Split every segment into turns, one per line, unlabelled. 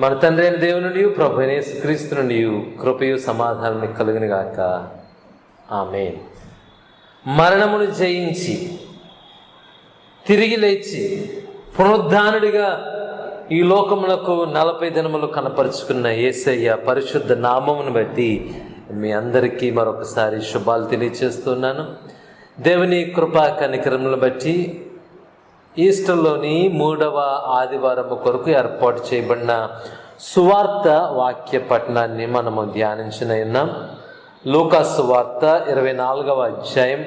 మన తండ్రి అయిన దేవుని నుండి ప్రభు అయిన యేసుక్రీస్తు నుండి కృపయు సమాధానం కలుగును గాక. ఆమేన్. మరణమును జయించి తిరిగి లేచి పునరుద్ధానుడిగా ఈ లోకములకు 40 దినములు కనపరుచుకున్న యేసయ్య పరిశుద్ధ నామమును బట్టి మీ అందరికీ మరొకసారి శుభాలు తెలియజేస్తున్నాను. దేవుని కృపా కనికరములను బట్టి ఈస్టర్లోని 3వ ఆదివారము కొరకు ఏర్పాటు చేయబడిన సువార్త వాక్య పఠనాన్ని మనము ధ్యానించిన ఉన్నాం. లూకా సువార్త 24వ అధ్యాయం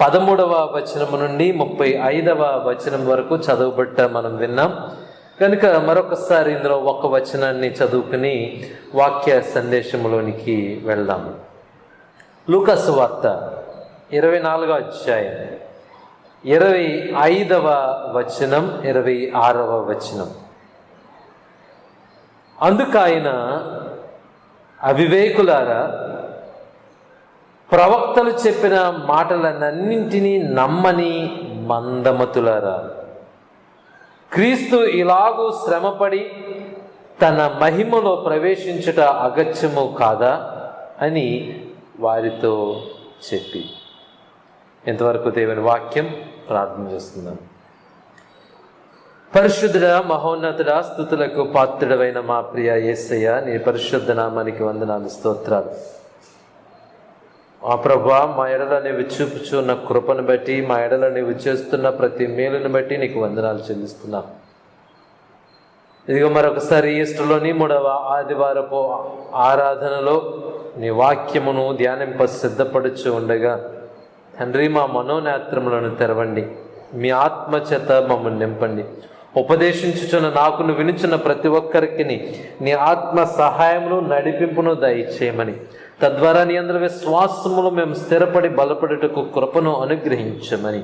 13వ వచనము నుండి 35వ వచనం వరకు చదవబట్ట మనం విన్నాం. కనుక మరొకసారి ఇందులో ఒక వచనాన్ని చదువుకుని వాక్య సందేశంలోనికి వెళ్దాం. లూకా సువార్త 24వ అధ్యాయం 25వ వచనం 26వ వచనం. అందుకైన అవివేకులారా, ప్రవక్తలు చెప్పిన మాటలన్నింటినీ నమ్మని మందమతులారా, క్రీస్తు ఇలాగూ శ్రమపడి తన మహిమలో ప్రవేశించుట అగత్యము కాదా అని వారితో చెప్పి. ఇంతవరకు దేవుని వాక్యం ప్రార్థన చేస్తున్నాం. పరిశుద్ధుడా, మహోన్నతుడా, స్తుతులకు పాత్రుడవైన మా ప్రియ యేసయ్య, నీ పరిశుద్ధ నామానికి వందనాలు, స్తోత్రాలు. మా ప్రభువా, మా ఎడల నీవు చూపుచున్న కృపను బట్టి, మా ఎడల నీవు చేస్తున్న ప్రతి మేలును బట్టి నీకు వందనాలు చెల్లిస్తున్నాం. ఇదిగో మరొకసారి ఈస్టర్లోని 3వ ఆదివారపు ఆరాధనలో నీ వాక్యమును ధ్యానింప సిద్ధపడుచు ఉండగా తండ్రి, మా మనోనేత్రములను తెరవండి, మీ ఆత్మచేత మమ్మల్ని నింపండి. ఉపదేశించుచున్న నాకును వినుచున్న ప్రతి ఒక్కరికి నీ ఆత్మ సహాయమును నడిపింపును దయచేయమని, తద్వారా నీ అందరి విశ్వాసములు మేము స్థిరపడి బలపడుటకు కృపను అనుగ్రహించమని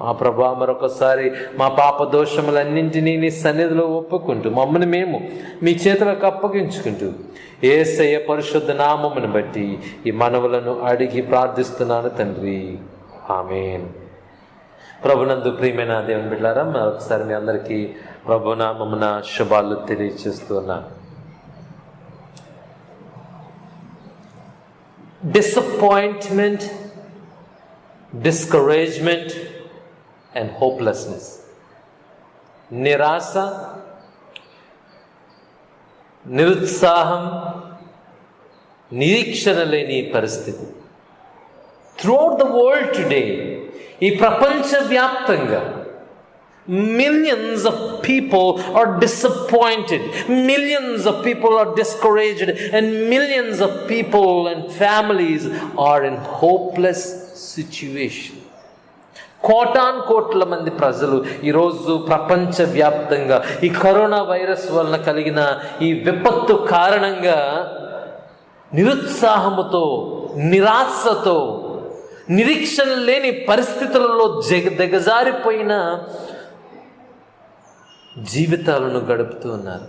మా ప్రభా మరొకసారి మా పాప దోషములన్నింటినీ నీ సన్నిధిలో ఒప్పుకుంటూ మమ్మల్ని మేము మీ చేతులకు అప్పగించుకుంటూ యేసయ్య పరిశుద్ధ నామమును బట్టి ఈ మనవులను అడిగి ప్రార్థిస్తున్నాను తండ్రి, ఆమేన్. ప్రభునందు ప్రియమైన దేవుని బిడ్డలారా, మరొకసారి మీ అందరికీ ప్రభు నామమున శుభాలు తెలియజేస్తున్నాను. Disappointment, discouragement and hopelessness. నిరాశ, నిరుత్సాహం, నిరీక్షణ లేని పరిస్థితి. Throughout the world today, ఈ ప్రపంచవ్యాప్తంగా millions of people are disappointed, millions of people are discouraged, and millions of people and families are in hopeless situation. కోటాను కోట్ల మంది ప్రజలు ఈరోజు ప్రపంచవ్యాప్తంగా ఈ కరోనా వైరస్ వలన కలిగిన ఈ విపత్తు కారణంగా నిరుత్సాహముతో, నిరాశతో, నిరీక్షణ లేని పరిస్థితులలో దిగజారిపోయిన జీవితాలను గడుపుతూ ఉన్నారు.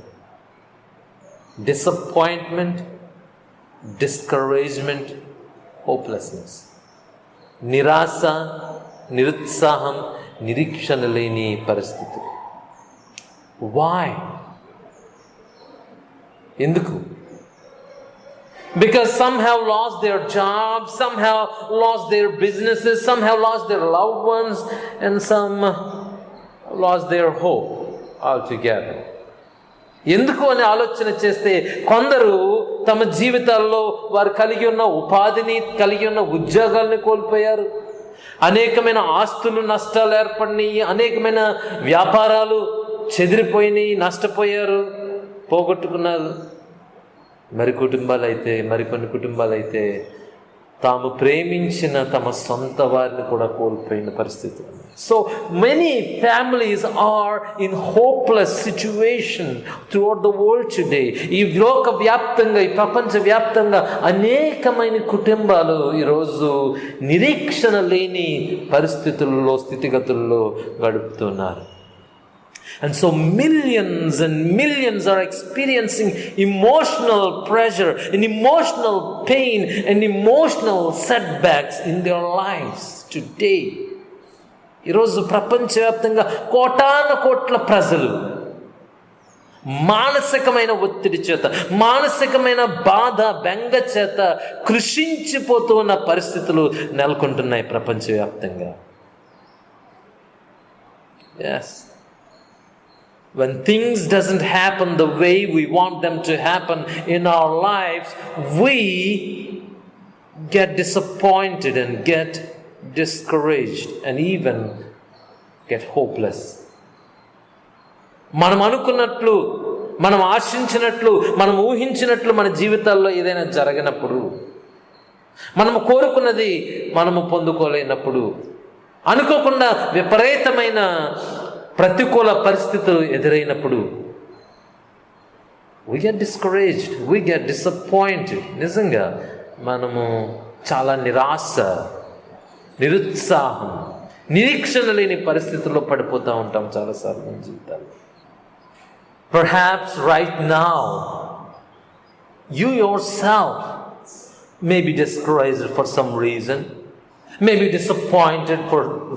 Disappointment, discouragement, hopelessness. నిరాశ, నిరుత్సాహం, నిరీక్షణ లేని పరిస్థితి. వై? ఎందుకు? Because some have lost their jobs, some have lost their businesses, some have lost their loved ones, and some lost their hope altogether. ఎందుకు అని ఆలోచన చేస్తే కొందరు తమ జీవితాల్లో వారు కలిగి ఉన్న ఉపాధిని, కలిగి ఉన్న ఉద్యోగాల్ని కోల్పోయారు. అనేకమైన ఆస్తులు నష్టాలు ఏర్పడినాయి, అనేకమైన వ్యాపారాలు చెదిరిపోయినాయి, నష్టపోయారు, పోగొట్టుకున్నారు. మరికొన్ని కుటుంబాలైతే తాము ప్రేమించిన తమ సొంత వారిని కూడా కోల్పోయిన పరిస్థితి. So many families are in hopeless situation throughout the world today. ఈ లోక వ్యాప్తంగా, ఈ ప్రపంచ వ్యాప్తంగా అనేకమైన కుటుంబాలు ఈరోజు నిరీక్షణ లేని పరిస్థితుల్లో, స్థితిగతుల్లో గడుపుతున్నారు. And so millions and millions are experiencing emotional pressure and emotional pain and emotional setbacks in their lives today. ఈరోజు ప్రపంచవ్యాప్తంగా కోటాను కోట్ల ప్రజలు మానసికమైన ఒత్తిడి చేత, మానసికమైన బాధ, బెంగ చేత కృషించిపోతూ ఉన్న పరిస్థితులు నెలకొంటున్నాయి ప్రపంచవ్యాప్తంగా. Yes. When things doesn't happen the way we want them to happen in our lives, we get disappointed and get discouraged and even get hopeless. మనం అనుకున్నట్లు, మనం ఆశించినట్లు, మనం ఊహించినట్లు మన జీవితాల్లో ఏదైనా జరగనప్పుడు, మనము కోరుకున్నది మనము పొందుకోలేనప్పుడు, అనుకోకుండా విపరీతమైన ప్రతికూల పరిస్థితులు ఎదురైనప్పుడు we get discouraged, we get disappointed. నిజంగా మనము చాలా నిరాశ, నిరుత్సాహం, నిరీక్షణ లేని పరిస్థితుల్లో పడిపోతూ ఉంటాం చాలాసార్లు మన జీవితాల్లో. Perhaps right now you yourself may be discouraged for some reason, may be disappointed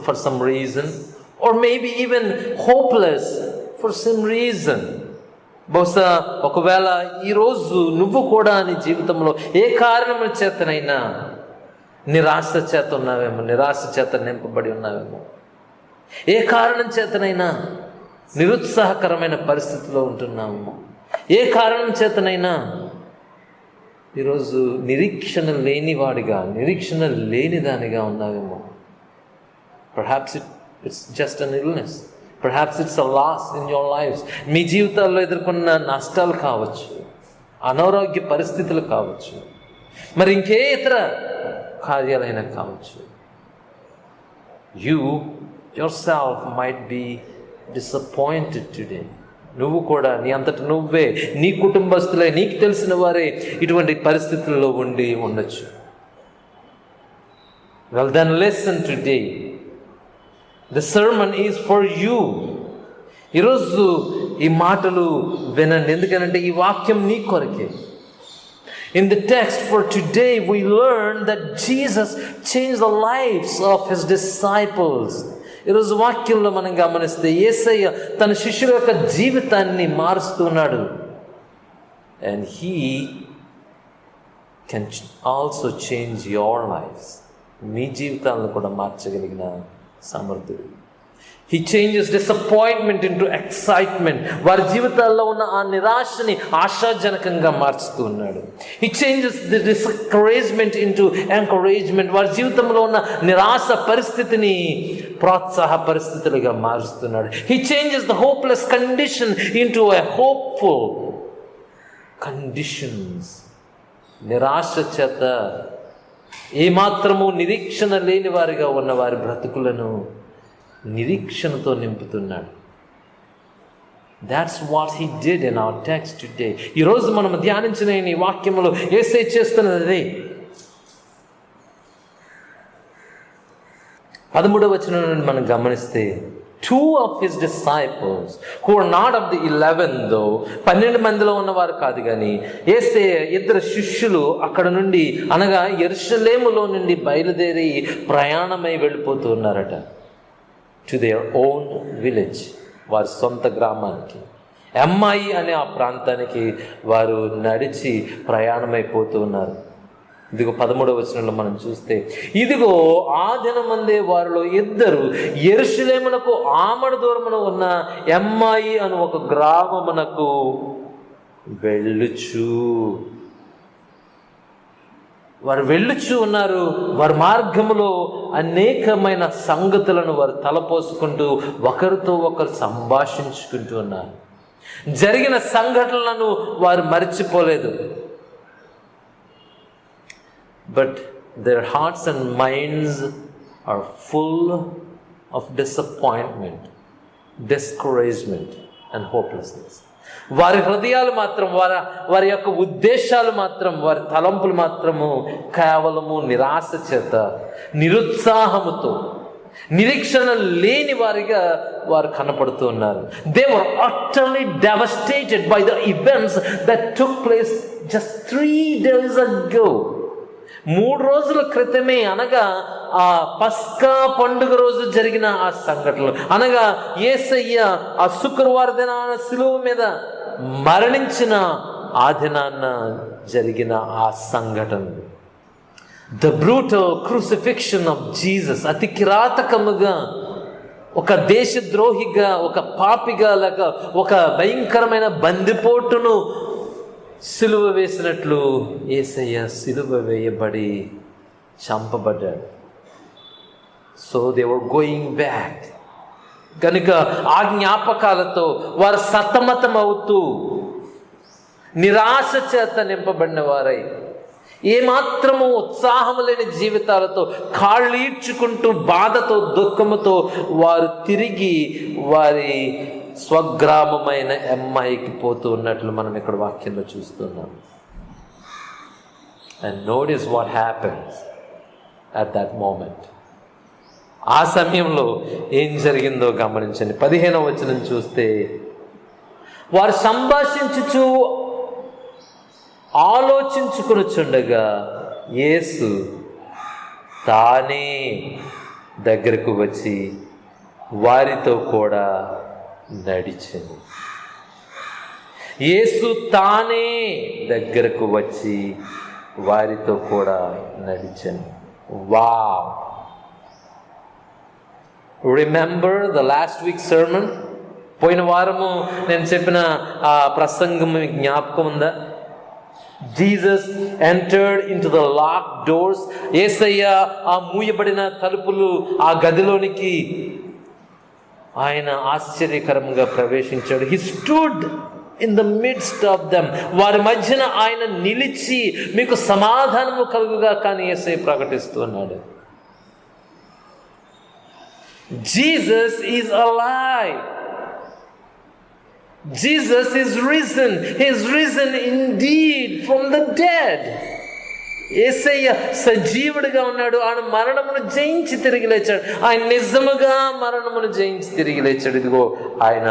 for some reason, or maybe even hopeless for some reason. బహుశా ఒకవేళ ఈరోజు నువ్వు కూడా నీ జీవితంలో ఏ కారణం చేతనైనా నిరాశ చేత ఉన్నావేమో, నిరాశ చేత నింపబడి ఉన్నావేమో, ఏ కారణం చేతనైనా నిరుత్సాహకరమైన పరిస్థితిలో ఉంటున్నాము, ఏ కారణం చేతనైనా ఈరోజు నిరీక్షణ లేనివాడిగా, నిరీక్షణ లేనిదానిగా ఉన్నావేమో. Perhaps it's just an illness. Perhaps it's a loss in your lives. మీ జీవితాల్లో ఎదుర్కొన్న నష్టాలు కావచ్చు, అనారోగ్య పరిస్థితులు కావచ్చు, మరి ఇంకే ఇతర కార్యాలైనా కావచ్చు. You yourself might be disappointed today. నువ్వు కూడా నీ అంతట నువ్వే, నీ కుటుంబస్తులే, నీకు తెలిసిన వారే ఇటువంటి పరిస్థితుల్లో ఉండి ఉండొచ్చు. Well then listen today. The sermon is for you. ఈరోజు ఈ మాటలు వినండి, ఎందుకంటే ఈ వాక్యం నీ కొరకే. In the text for today we learn that Jesus changed the lives of his disciples. ఈరోజు వాక్యంలో మనం గమనిస్తే యేసయ్య తన శిష్యుల యొక్క జీవితాన్ని మారుస్తున్నాడు. And he can also change your lives. మీ జీవితాలను కూడా మార్చగలిగిన సమర్థుడు. He changes disappointment into excitement. వారి జీవితాల్లో ఉన్న ఆ నిరాశని ఆశాజనకంగా మారుస్తూ ఉన్నాడు. He changes the discouragement into encouragement. వారి జీవితంలో ఉన్న నిరాశ పరిస్థితిని ప్రోత్సాహ పరిస్థితులుగా మారుస్తున్నాడు. He changes the hopeless condition into a hopeful conditions. నిరాశ చేత ఏమాత్రము నిరీక్షణ లేని వారిగా ఉన్న వారి బ్రతుకులను నిరీక్షణతో నింపుతున్నాడు. That's what he did in our text today. ఈరోజు మనం ధ్యానించిన ఈ వాక్యములో యేసయ్య చేస్తున్నది అదే. 13వ వచనం నుండి మనం గమనిస్తే, 2 of his disciples who are not of the 11 though, 12 మందిలో ఉన్నవారు కాదు కానీ యేసయ్య 2 శిష్యులు అక్కడ నుండి, అనగా యెరూషలేములో నుండి బయలుదేరి ప్రయాణమై వెళ్ళిపోతూ ఉన్నారట. టు దేర్ ఓన్ విలేజ్, వారి సొంత గ్రామానికి, ఎంఐ అనే ఆ ప్రాంతానికి వారు నడిచి ప్రయాణమైపోతూ ఉన్నారు. ఇదిగో 13వ వచనంలో మనం చూస్తే, ఇదిగో ఆ దినమందే వారిలో 2 యెరూషలేమునకు ఆమడ దూరమున ఉన్న ఎంఐ అను ఒక గ్రామమునకు వెళ్ళుచు. వారు వెళ్ళుచు ఉన్నారు. వారి మార్గములో అనేకమైన సంగతులను వారు తలపోసుకుంటూ ఒకరితో ఒకరు సంభాషించుకుంటూ ఉన్నారు. జరిగిన సంఘటనలను వారు మర్చిపోలేదు. But their hearts and minds are full of disappointment, discouragement and hopelessness. వారి హృదయాలు మాత్రం, వారి యొక్క ఉద్దేశాలు మాత్రం, వారి తలంపులు మాత్రము కేవలము నిరాశ చేత, నిరుత్సాహముతో, నిరీక్షణ లేని వారిగా వారు కనపడుతూ ఉన్నారు. They were utterly devastated by the events that took place just 3 days ago. 3 రోజుల క్రితమే, అనగా ఆ పస్కా పండుగ రోజు జరిగిన ఆ సంఘటనలు, అనగా యేసయ్య ఆ శుక్రవారం దినాన శిలువ మీద మరణించిన ఆ దినాన్న జరిగిన ఆ సంఘటనలు, the brutal crucifixion of Jesus, అతి కిరాతకముగా ఒక దేశద్రోహిగా, ఒక పాపిగా, లేక ఒక భయంకరమైన బందిపోటును సిలువ వేసినట్లు యేసయ్య సిలువ వేయబడి చంపబడ్డాడు. So they were going back. కనుక ఆ జ్ఞాపకాలతో వారు సతమతం అవుతూ నిరాశ చేత నింపబడిన వారై, ఏమాత్రము ఉత్సాహము లేని జీవితాలతో కాళ్ళీడ్చుకుంటూ బాధతో దుఃఖముతో వారు తిరిగి వారి స్వగ్రామమైన ఎమ్మాయికి పోతూ ఉన్నట్లు మనం ఇక్కడ వాక్యంలో చూస్తున్నాం. And notice what happens at that moment. ఆ సమయంలో ఏం జరిగిందో గమనించండి. 15వ వచనం చూస్తే, వారు సంభాషించుచు ఆలోచించుకొనుచుండగా యేసు తానే దగ్గరకు వచ్చి వారితో కూడా నడిచెను. యేసు తానే దగ్గరకు వచ్చి వారితో కూడా నడిచెను. Wow! Remember the last week sermon? పోయిన వారము నేను చెప్పిన ఆ ప్రసంగం జ్ఞాపకం ఉందా? Jesus entered into the lock doors. Yesayya ఆ మూయబడిన తలుపులు, ఆ గదిలోనికి ఆయన ఆశ్చర్యకరంగా ప్రవేశించాడు. He stood in the midst of them. వారి మధ్యన ఆయన నిలిచి మీకు సమాధానము కలుగుగా కానీ యేసయ్య ప్రకటిస్తున్నాడు. Jesus is alive. Jesus is risen. He is risen indeed from the dead. యేసయ్య సజీవుడిగా ఉన్నాడు. ఆయన మరణమును జయించి తిరిగి లేచాడు. ఆయన నిజముగా మరణమును జయించి తిరిగి లేచాడు. ఇదిగో ఆయన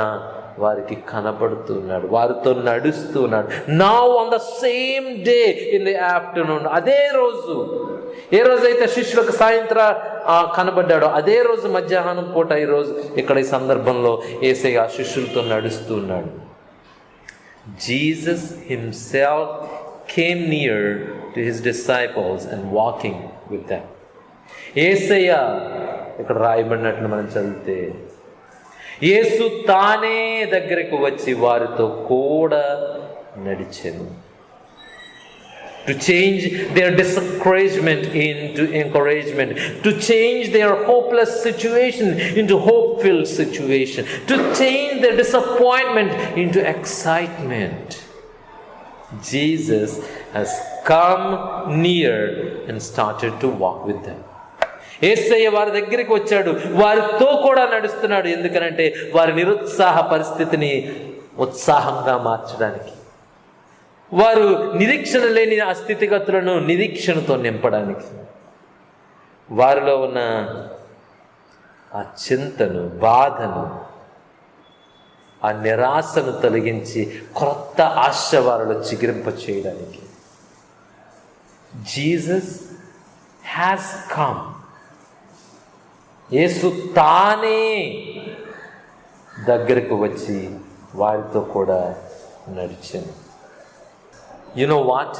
వారికి కనపడుతున్నాడు, వారితో నడుస్తున్నాడు. Now on the same day in the afternoon, అదే రోజు, ఏ రోజైతే శిష్యులకు సాయంత్రం కనబడ్డాడో అదే రోజు మధ్యాహ్నం పూట ఈరోజు ఇక్కడ ఈ సందర్భంలో యేసయ్య ఆ శిష్యులతో నడుస్తున్నాడు. Jesus himself came near to his disciples and walking with them. Yesayya ఇక్కడ రాయబడినట్లు మనం చదివితే, యేసు తానే దగ్గరకు వచ్చి వారితో కూడా నడిచెను. To change their discouragement into encouragement, to change their hopeless situation into hope-filled situation, to change their disappointment into excitement. Jesus has come near and started to walk with them. యేసయ్య వారి దగ్గరికి వచ్చాడు, వారితో కూడా నడుస్తున్నాడు. ఎందుకనంటే వారి నిరుత్సాహ పరిస్థితిని ఉత్సాహంగా మార్చడానికి, వారు నిరీక్షణ లేని ఆ స్థితిగతులను నిరీక్షణతో నింపడానికి, వారిలో ఉన్న ఆ చింతను, బాధను, ఆ నిరాశను తొలగించి క్రొత్త ఆశ వారిలో చిగురింప చేయడానికి. Jesus has come. యేసు తానే దగ్గరకు వచ్చి వారితో కూడా నడిచాను. You know what?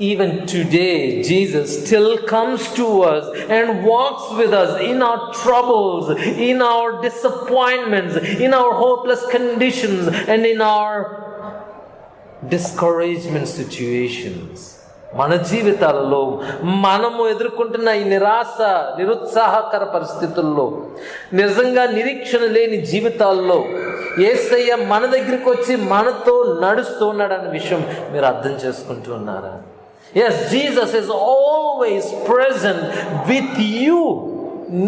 Even today, Jesus still comes to us and walks with us in our troubles, in our disappointments, in our hopeless conditions, and in our discouragement situations. మన జీవితాలలో మనము ఎదుర్కొంటున్న ఈ నిరాశ, నిరుత్సాహకర పరిస్థితుల్లో, నిజంగా నిరీక్షణ లేని జీవితాల్లో యేసయ్య మన దగ్గరికి వచ్చి మనతో నడుస్తూ ఉన్నాడన్న విషయం మీరు అర్థం చేసుకుంటూ ఉన్నారా? Yes, Jesus is always present with you.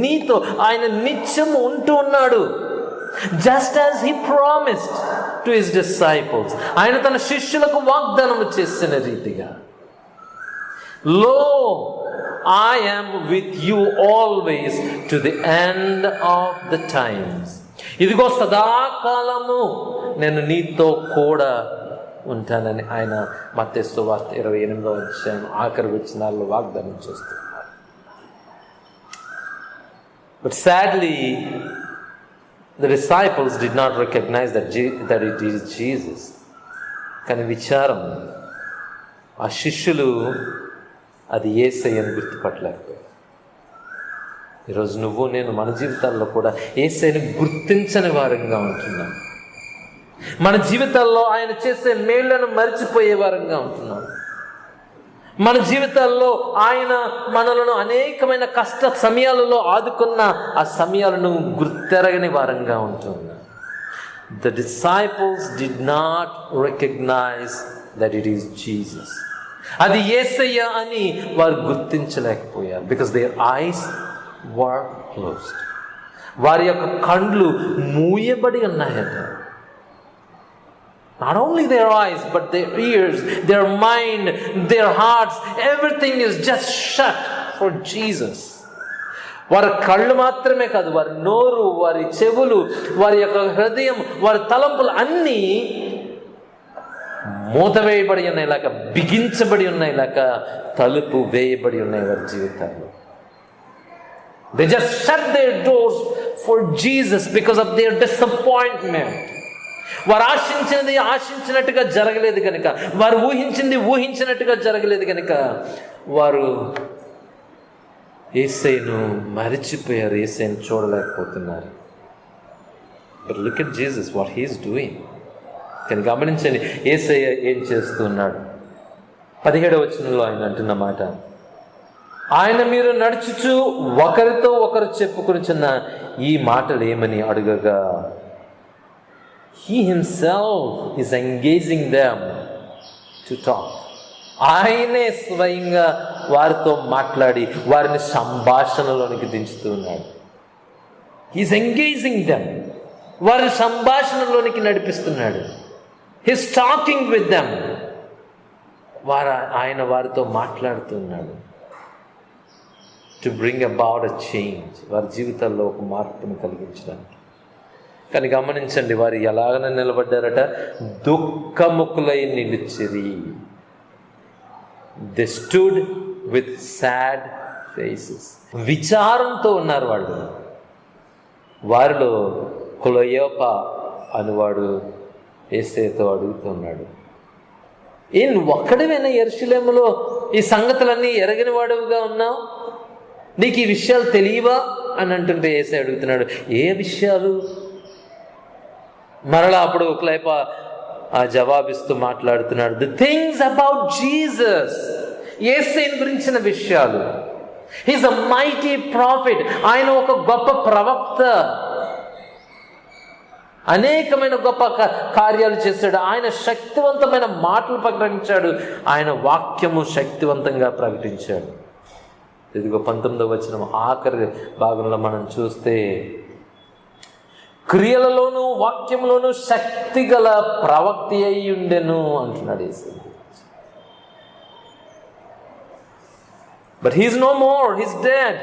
నీతో ఆయన నిత్యం ఉంటూ ఉన్నాడు. Just as he promised to his disciples. ఆయన తన శిష్యులకు వాగ్దానం చేసిన రీతిగా, Lo, I am with you always to the end of the times. ఇదిగో సదాకాలము నేను నీతో కూడా ఉంటానని ఆయన మత్తయి సువార్త 28వ అధ్యాయం ఆఖరి వచనాల్లో వాగ్దానం చేస్తున్నారు. But sadly, The disciples did not recognize that it is Jesus. కానీ విచారం, ఆ శిష్యులు అది యేసయ్యని గుర్తుపట్టలేకపోయారు. ఈరోజు నువ్వు నేను మన జీవితాల్లో కూడా యేసయ్యని గుర్తించని వారంగా ఉంటున్నాం. మన జీవితాల్లో ఆయన చేసే మేళ్లను మరిచిపోయే వారంగా ఉంటున్నాం. మన జీవితాల్లో ఆయన మనలను అనేకమైన కష్ట సమయాలలో ఆదుకున్న ఆ సమయాలను గుర్తెరగని వారంగా ఉంటున్నాం. The disciples did not recognize that it is Jesus. అది యేసయ్య అని వారు గుర్తించలేకపోయారు. Because their eyes were closed. వారి యొక్క కండ్లు మూయబడి ఉన్నాయట. Not only their eyes, but their ears, their mind, their hearts, everything is just shut for Jesus. వారి కళ్ళు మాత్రమే కాదు, వారి నోరు, వారి చెవులు, వారి యొక్క హృదయం, వారి తలంపులు అన్నీ మూతవేయబడి ఉన్నాయి, లేక బిగించబడి ఉన్నాయి, లేక తలుపు వేయబడి ఉన్నాయి వారి జీవితాల్లో. They just shut their doors for Jesus because of their disappointment. వారు ఆశించినది ఆశించినట్టుగా జరగలేదు కనుక, వారు ఊహించింది ఊహించినట్టుగా జరగలేదు కనుక వారు యేసయ్యను మరిచిపోయారు, యేసయ్యను చూడలేకపోతున్నారు. But look at Jesus, what he is doing. కానీ గమనించండి యేసయ్య ఏం చేస్తున్నాడు. 17వ వచనంలో ఆయన అంటున్న మాట, ఆయన మీరు నడుచుచు ఒకరితో ఒకరు చెప్పుకొనుచున్న ఈ మాటలు ఏమని అడుగగా, he himself is engaging them to talk. ఆయనే స్వయంగా వారితో మాట్లాడి వారిని సంభాషణలోనికి దించుతూ ఉన్నాడు. హీస్ ఎంగేజింగ్ దెమ్, వారిని సంభాషణలోనికి నడిపిస్తున్నాడు. He's talking with them. ఆయన వారితో మాట్లాడుతున్నాడు. To bring about a change, వారి జీవితాల్లో ఒక మార్పును కలిగించడానికి. కానీ గమనించండి, వారు ఎలాగనే నిలబడ్డారట, దుఃఖముఖులై నిలిచిరి. They stood with sad faces. విచారంతో ఉన్నారు వాళ్ళు. వారిలో క్లోయోప అనువాడు యేసయ్యతో అడుగుతున్నాడు, ఒక్కడివైనా యెరూషలేములో ఈ సంగతులన్నీ ఎరగని వాడుగా ఉన్నావు, నీకు ఈ విషయాలు తెలియవా అని అంటుంటే యేసయ్య అడుగుతున్నాడు, ఏ విషయాలు? మరలా అప్పుడు క్లైప జవాబిస్తూ మాట్లాడుతున్నాడు, ది థింగ్స్ అబౌట్ జీసస్, యేసయ్యను గురించిన విషయాలు. హీస్ అ మైటీ ప్రాఫిట్, ఆయన ఒక గొప్ప ప్రవక్త, అనేకమైన గొప్ప కార్యాలు చేశాడు, ఆయన శక్తివంతమైన మాటలు ప్రకటించాడు, ఆయన వాక్యము శక్తివంతంగా ప్రకటించాడు. ఇదిగో 19వ వచనం ఆఖరి భాగంలో మనం చూస్తే, క్రియలలోనూ వాక్యంలోనూ శక్తి గల ప్రవక్తి అయి ఉండెను అంటున్నాడు యేసయ్య. But he is no more, he is dead.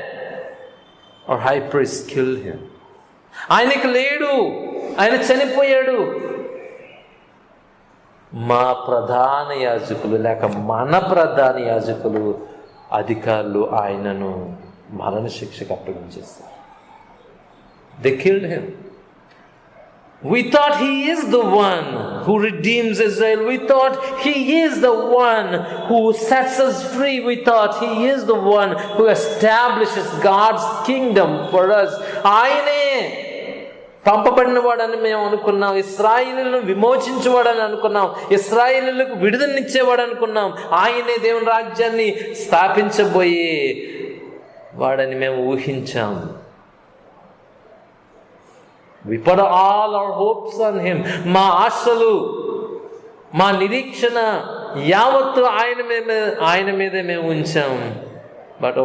Our high priest killed him. ఆయనకి లేడు, ఆయన చనిపోయాడు. మా ప్రధాన యాజకులు లేక మన ప్రధాన యాజకులు, అధికారులు ఆయనను మరణ శిక్షకు అప్పగించేస్తారు. They killed him. We thought he is the one who redeems Israel. We thought he is the one who sets us free. We thought he is the one who establishes God's kingdom for us. ఆయనే పంపబడిన వాడని మేము అనుకున్నాం, ఇశ్రాయేలులను విమోచించేవాడని అనుకున్నాం, ఇశ్రాయేలులకు విడుదలనిచ్చేవాడు అనుకున్నాం, ఆయనే దేవుని రాజ్యాన్ని స్థాపించబోయే వాడని మేము ఊహించాం. We put all our hopes on him. మా ఆశలు, మా నిరీక్షణ యావత్తు ఆయన మీదే మేము ఉంచాం. But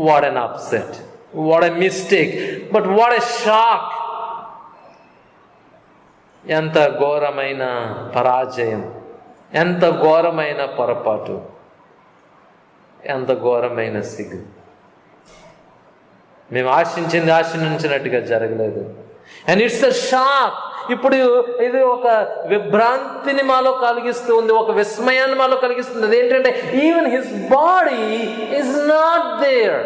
what an upset, what a mistake, but what a shock. ఎంత ఘోరమైన పరాజయం, ఎంత ఘోరమైన పొరపాటు, ఎంత ఘోరమైన సిగ్గు. మేము ఆశించినట్టుగా జరగలేదు. And it's a shock. ఇప్పుడు ఇది ఒక విభ్రాంతిని మాలో కలిగిస్తుంది, ఒక విస్మయాన్ని మాలో కలిగిస్తుంది. అదేంటంటే even his body is not there.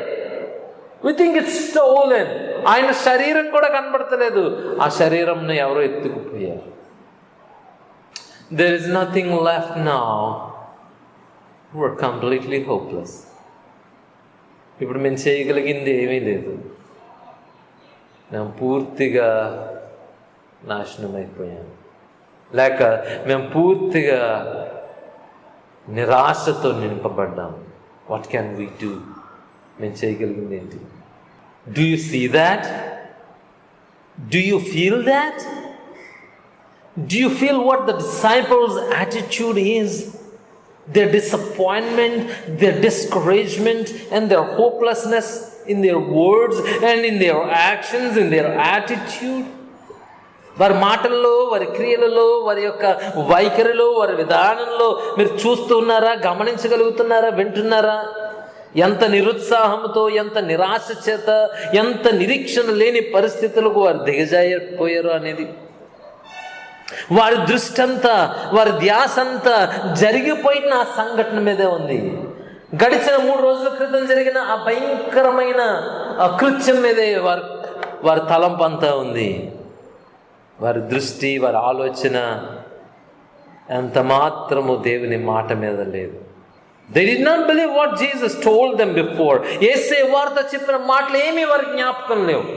We think it's stolen. ఆయన శరీరం కూడా కనబడతలేదు, ఆ శరీరంను ఎవరో ఎత్తుకుపోయారు. There is nothing left now. We're completely hopeless. ఇప్పుడు మేము చేయగలిగింది ఏమీ లేదు, మేము పూర్తిగా నాశనం అయిపోయాము, లేక మేము పూర్తిగా నిరాశతో నింపబడ్డాము. What can we do? మేము చేయగలిగింది ఏంటి? Do you see that? Do you feel that? Do you feel what the disciples' attitude is? Their disappointment, their discouragement, and their hopelessness in their words and in their actions, in their attitude. వారి మాటల్లో, వారి క్రియలలో, వారి యొక్క వైఖరిలో, వారి విధానంలో మీరు చూస్తూ ఉన్నారా? గమనించగలుగుతున్నారా? వింటున్నారా? ఎంత నిరుత్సాహంతో, ఎంత నిరాశ చేత, ఎంత నిరీక్షణ లేని పరిస్థితులకు వారు దిగజారిపోయారు అనేది. వారి దృష్టి అంతా, వారి ధ్యాస అంతా జరిగిపోయిన ఆ సంఘటన మీదే ఉంది. గడిచిన 3 రోజుల క్రితం జరిగిన ఆ భయంకరమైన అకృత్యం మీదే వారి తలంపు అంతా ఉంది. వారి దృష్టి, వారి ఆలోచన ఎంత మాత్రము దేవుని మాట మీద లేదు. They did not believe what Jesus told them before. యేసే వారితో చెప్పిన మాటలు ఏమీ వారికి జ్ఞాపకం లేవు.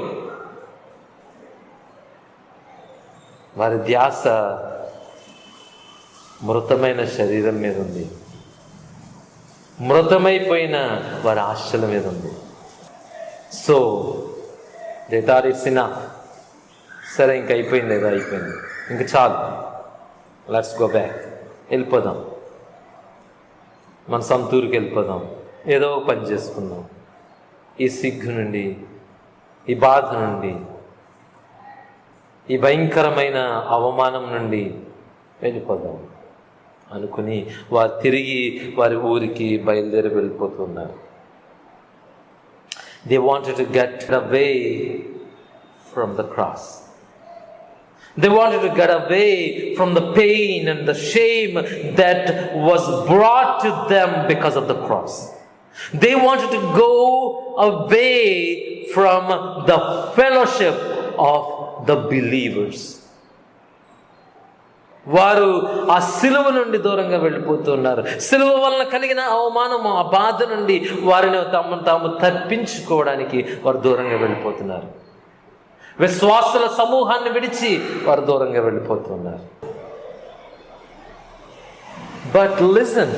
వారి ధ్యాస మృతమైన శరీరం మీద ఉంది, మృతమైపోయిన వారి ఆశల మీద ఉంది. So they thought it's enough. సరే, ఇంక అయిపోయింది, ఏదో అయిపోయింది, ఇంక చాలు, లెట్స్ గో బ్యాక్, వెళ్ళిపోదాం, మన సొంత ఊరికి వెళ్ళిపోదాం, ఏదో పని చేసుకుందాం, ఈ సిగ్గు నుండి, ఈ బాధ నుండి, ఈ భయంకరమైన అవమానం నుండి వెళ్ళిపోదాం అనుకుని వారు తిరిగి వారి ఊరికి బయలుదేరి వెళ్ళిపోతున్నారు. They wanted to get away from the cross. They wanted to get away from the pain and the shame that was brought to them because of the cross. They wanted to go away from the fellowship of the believers. వారు ఆ సిలువ నుండి దూరంగా వెళ్ళిపోతున్నారు. సిలువ వలన కలిగిన అవమానము, ఆ బాధ నుండి వారిని తాము తప్పించుకోవడానికి వారు దూరంగా వెళ్ళిపోతున్నారు. విశ్వాసుల సమూహాన్ని విడిచి వారు దూరంగా వెళ్ళిపోతున్నారు. But listen,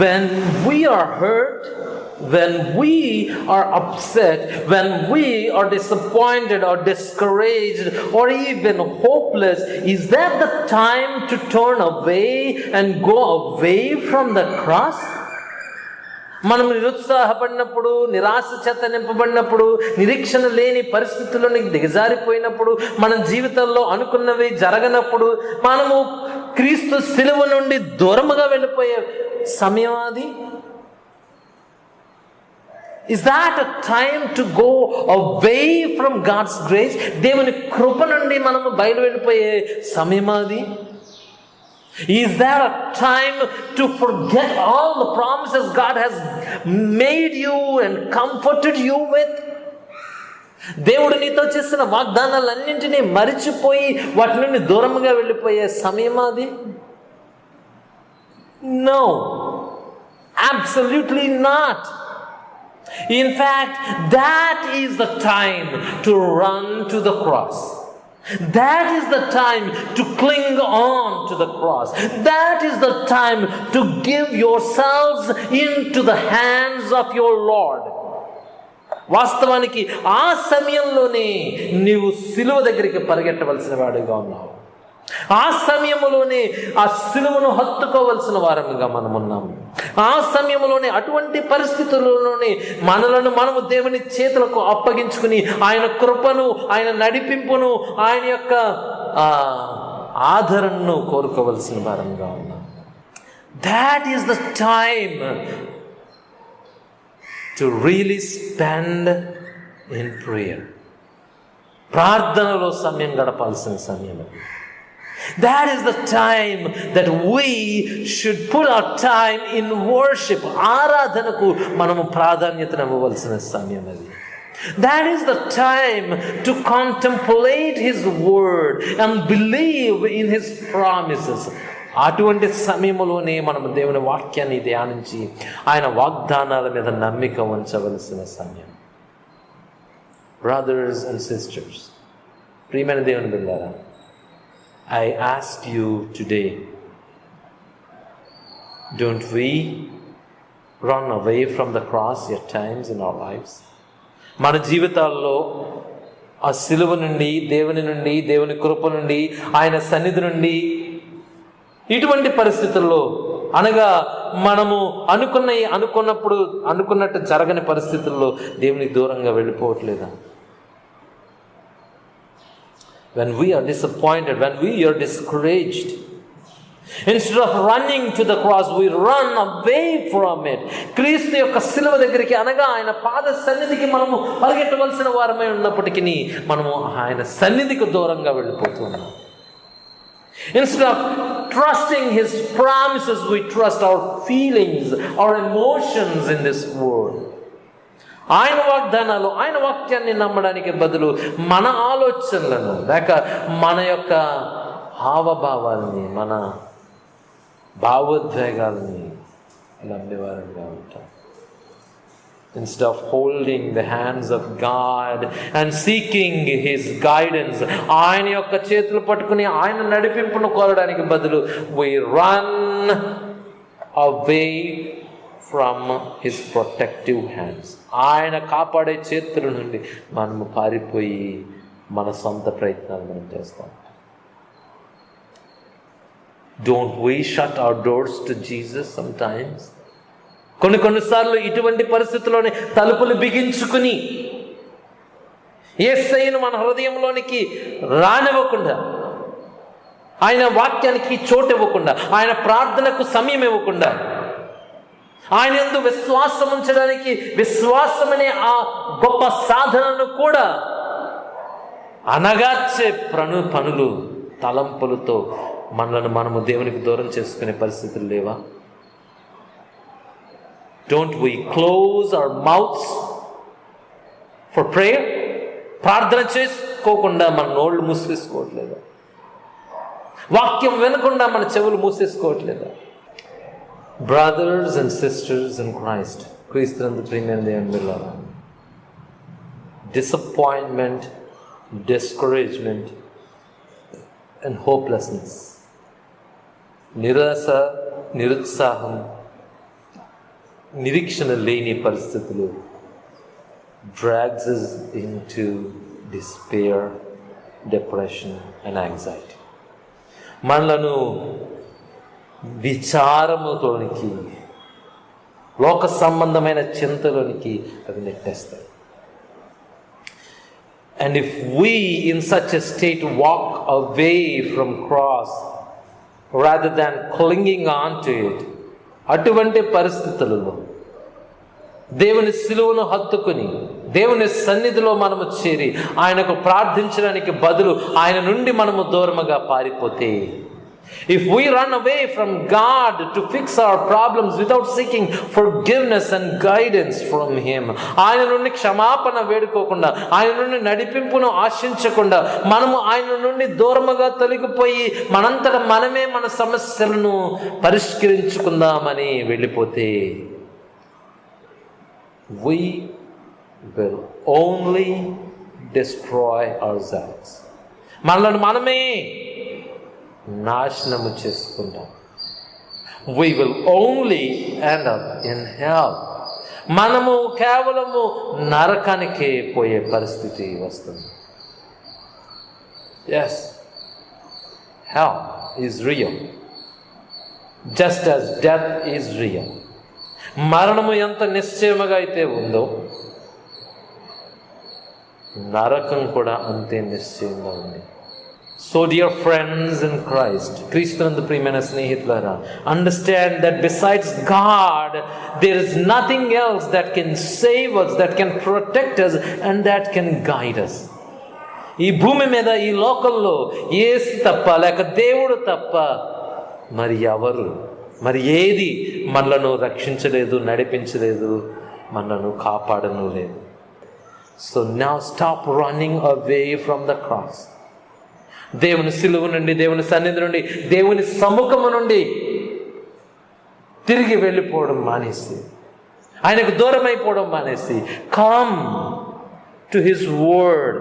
when we are hurt, when we are upset, when we are disappointed or discouraged or even hopeless, is that the time to turn away and go away from the cross? మనం నిరుత్సాహపడినప్పుడు, నిరాశ చేత నింపబడినప్పుడు, నిరీక్షణ లేని పరిస్థితుల్లోనికి దిగజారిపోయినప్పుడు, మన జీవితంలో అనుకున్నవి జరగనప్పుడు మనము క్రీస్తు సిలువ నుండి దూరముగా వెళ్ళిపోయే సమయం అది. Is that a time to go away from God's grace? దేవుని కృప నుండి మనము బయలు వెళ్ళిపోయే సమయం అది. Is there a time to forget all the promises God has made you and comforted you with? దేవుడు నీతో చేసిన వాగ్దానాలన్నింటినీ మరిచిపోయి వాటి నుండి దూరంగా వెళ్ళిపోయే సమయం అది? No, absolutely not. In fact, that is the time to run to the cross. That is the time to cling on to the cross. That is the time to give yourselves into the hands of your Lord. వాస్తవానికి ఆ సమయంలోనే నీవు సిలువ దగ్గరికి పరిగెట్టవలసిన వాడిగా ఉన్నావు. ఆ సమయంలోనే ఆ సిలువను హత్తుకోవలసిన వారముగా మనం ఉన్నాము. ఆ సమయంలోనే, అటువంటి పరిస్థితుల్లోనే మనము దేవుని చేతులకు అప్పగించుకుని ఆయన కృపను, ఆయన నడిపింపును, ఆయన యొక్క ఆదరణను కోరుకోవలసిన వారముగా ఉన్నాం. That is the time to really spend in prayer. ప్రార్థనలో సమయం గడపాల్సిన సమయం. That is the time that we should put our time in worship. ఆరాధనకు మనము ప్రాధాన్యతనివ్వవలసిన సమయం అది. That is the time to contemplate His word and believe in His promises. అటువంటి సమయంలోనే మనం దేవుని వాక్యాన్ని ధ్యానించి ఆయన వాగ్దానాల మీద నమ్మిక ఉంచవలసిన సమయం. Brothers and sisters, ప్రియమైన దేవుని బిడ్డలారా, I ask you today, don't we run away from the cross at times in our lives? మన జీవితాల్లో ఆ సిలువ నుండి, దేవుని నుండి, దేవుని కృప నుండి, ఆయన సన్నిధి నుండి, ఇటువంటి పరిస్థితుల్లో అనగా మనము అనుకున్నట్టు జరగని పరిస్థితుల్లో దేవునికి దూరంగా వెళ్ళిపోవట్లేదా? When we are disappointed, when we are discouraged, instead of running to the cross, we run away from it. క్రీస్తు యొక్క సిలువ దగ్గరికి అనగా ఆయన పాద సన్నిధికి మనము పరిగెట్టవలసిన వారమై ఉన్నప్పటికీ మనము ఆయన సన్నిధికి దూరంగా వెళ్ళిపోతున్నాం. Instead of trusting His promises, we trust our feelings, our emotions in this world. ఆయన వాగ్దానాలు, ఆయన వాక్యాన్ని నమ్మడానికి బదులు మన ఆలోచనలను లేక మన యొక్క హావభావాలని, మన భావోద్వేగాలని నమ్మేవారంగా ఉంటాం. Instead of holding the hands of God and seeking His guidance, ఆయన యొక్క చేతులు పట్టుకుని ఆయన నడిపింపును కోరడానికి బదులు we run away from His protective hands. ఆయన కాపాడే చేతుల నుండి మనము పారిపోయి మన సొంత ప్రయత్నాలు మనం చేస్తాం. Don't we shut our doors to Jesus sometimes? కొన్నిసార్లు ఇటువంటి పరిస్థితుల్లోనే తలుపులు బిగించుకుని యేసయ్యను మన హృదయంలోనికి రానివ్వకుండా, ఆయన వాక్యానికి చోటు ఇవ్వకుండా, ఆయన ప్రార్థనకు సమయం ఇవ్వకుండా, ఆయన యందు విశ్వాసం ఉంచడానికి విశ్వాసమనే ఆ గొప్ప సాధనను కూడా అనగార్చే పనులు తలంపులతో మనము దేవునికి దూరం చేసుకునే పరిస్థితులు లేవా? Don't we close our mouths for prayer? ప్రార్థన చేసుకోకుండా మన నోళ్ళు మూసేసుకోవట్లేదా? వాక్యం వినకుండా మన చెవులు మూసేసుకోవట్లేదా? Brothers and sisters in Christ, క్రీస్తునందు ప్రియమైన దేవుని బిడ్డలారా, disappointment, discouragement and hopelessness, నిరాశ, నిరుత్సాహం, నిరీక్షణ లేని పరిస్థితులు drags us into despair, depression and anxiety. మనలను విచారములోనికి, లోక సంబంధమైన చింతలోనికి అవి నెట్టేస్తాయి. And if we in such a state walk away from cross rather than clinging on to it, అటువంటి పరిస్థితులలో దేవుని సిలువను హత్తుకుని దేవుని సన్నిధిలో మనము చేరి ఆయనకు ప్రార్థించడానికి బదులు ఆయన నుండి మనము దూరముగా పారిపోతే, if we run away from God to fix our problems without seeking forgiveness and guidance from Him, ఆయన నుండి క్షమాపణ వేడుకోకుండా, ఆయన నుండి నడిపింపును ఆశించకుండా మనము ఆయన నుండి దూరముగా తొలగిపోయి మనంతట మనమే మన సమస్యలను పరిష్కరించుకుందామని వెళ్ళిపోతే, we will only destroy ourselves. మనల్ని మనమే నాశనము చేసుకుంటాం. We will only end up in hell. మనము కేవలము నరకానికే పోయే పరిస్థితి వస్తుంది. Yes, hell is real, just as death is real. మరణము ఎంత నిశ్చయముగా అయితే ఉందో, నరకం కూడా అంతే నిశ్చయంగా ఉంది. So dear friends in Christ, క్రీస్తునందు ప్రియమైన స్నేహితులారా, understand that besides God there is nothing else that can save us, that can protect us and that can guide us. ఈ భూమి మీద, ఈ లోకంలో యేసు తప్ప, లేక దేవుడు తప్ప మరి ఎవరు, మరి ఏది మనలను రక్షించలేదు, నడిపించలేదు, మనలను కాపాడను లేదు. So now stop running away from the cross. దేవుని సిలువ నుండి, దేవుని సన్నిధి నుండి, దేవుని సముఖము నుండి తిరిగి వెళ్ళిపోవడం మానేసి, ఆయనకు దూరం అయిపోవడం మానేసి, come to his word,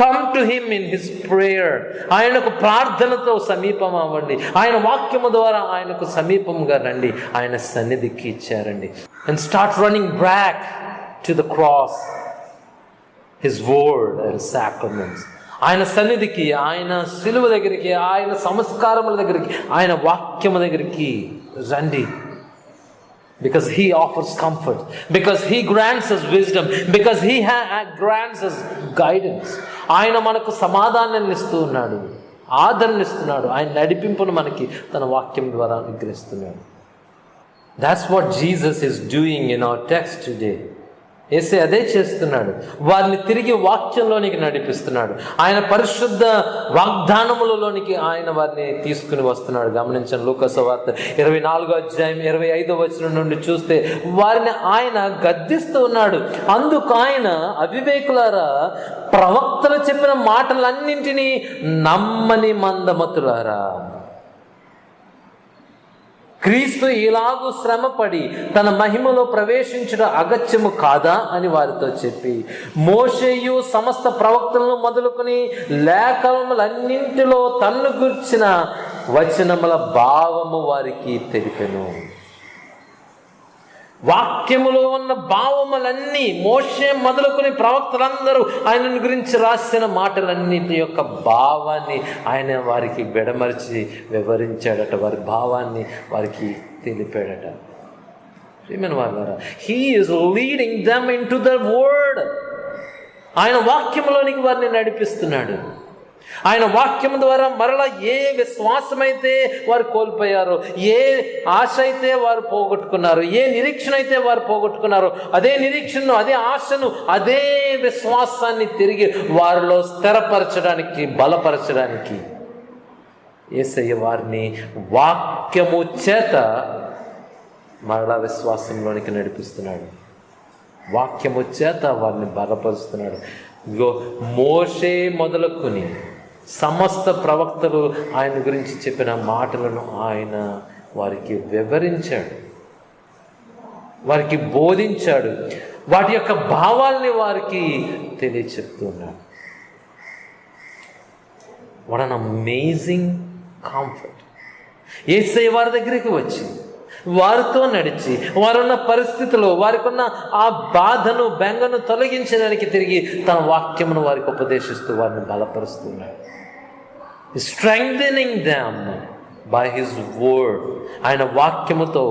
come to him in his prayer. ఆయనకు ప్రార్థనతో సమీపం అవ్వండి. ఆయన వాక్యము ద్వారా ఆయనకు సమీపంగా రండి, ఆయన సన్నిధికి ఇచ్చారండి. And start running back to the cross, his word and sacraments. ఆయన సన్నిధికి, ఆయన సిలువ దగ్గరికి, ఆయన సంస్కారముల దగ్గరికి, ఆయన వాక్యము దగ్గరికి రండి. Because he offers comfort, because he grants us wisdom, because he grants us guidance. ఆయన మనకు సమాధానాన్ని ఇస్తూ ఉన్నాడు, ఆదరణ ఇస్తున్నాడు, ఆయన నడిపింపును మనకి తన వాక్యం ద్వారా అనుగ్రహిస్తున్నాడు. That's what Jesus is doing in our text today. యేసే అదే చేస్తున్నాడు. వారిని తిరిగి వాక్యంలోనికి నడిపిస్తున్నాడు. ఆయన పరిశుద్ధ వాగ్దానములలోనికి ఆయన వారిని తీసుకుని వస్తున్నాడు. గమనించండి, లూకా సువార్త 24వ అధ్యాయం 25వ వచనం నుండి చూస్తే వారిని ఆయన గద్దిస్తూ ఉన్నాడు. అందుకు ఆయన, అవివేకులారా, ప్రవక్తలు చెప్పిన మాటలన్నింటినీ నమ్మని మందమతులారా, క్రీస్తు ఇలాగూ శ్రమపడి తన మహిమలో ప్రవేశించుట అగత్యము కాదా అని వారితో చెప్పి, మోషేయు సమస్త ప్రవక్తలను మొదలుకొని లేఖనములన్నింటిలో తన్ను గుర్చిన వచనముల భావము వారికి తెలిపెను. వాక్యములో ఉన్న భావములన్నీ, మోషే మొదలుకొని ప్రవక్తలందరూ ఆయన గురించి రాసిన మాటలన్నిటి యొక్క భావాన్ని ఆయన వారికి విడమర్చి వివరించాడట. వారి భావాన్ని వారికి తెలిపాడట. వాళ్ళారా, he is leading them in to the word. ఆయన వాక్యములోనికి వారిని నడిపిస్తున్నాడు. ఆయన వాక్యం ద్వారా మరలా ఏ విశ్వాసమైతే వారు కోల్పోయారో, ఏ ఆశ అయితే వారు పోగొట్టుకున్నారో, ఏ నిరీక్షణ అయితే వారు పోగొట్టుకున్నారో, అదే నిరీక్షణను, అదే ఆశను, అదే విశ్వాసాన్ని తిరిగి వారిలో స్థిరపరచడానికి, బలపరచడానికి యేసయ్య వారిని వాక్యము చేత మరలా విశ్వాసంలోనికి నడిపిస్తున్నాడు. వాక్యము చేత వారిని బలపరుస్తున్నాడు. ఇగో, మోషే మొదలుకొని సమస్త ప్రవక్తలు ఆయన గురించి చెప్పిన మాటలను ఆయన వారికి వివరించాడు, వారికి బోధించాడు, వాటి యొక్క భావాల్ని వారికి తెలియచెప్తున్నాడు. What an amazing comfort. Yesayya వారి దగ్గరికి వచ్చి వారితో నడిచి, వారున్న పరిస్థితిలో వారికున్న ఆ బాధను, బెంగను తొలగించడానికి తిరిగి తన వాక్యమును వారికి ఉపదేశిస్తూ వారిని బలపరుస్తున్నాడు. Strengthening them by his word. ఆయన వాక్యముతో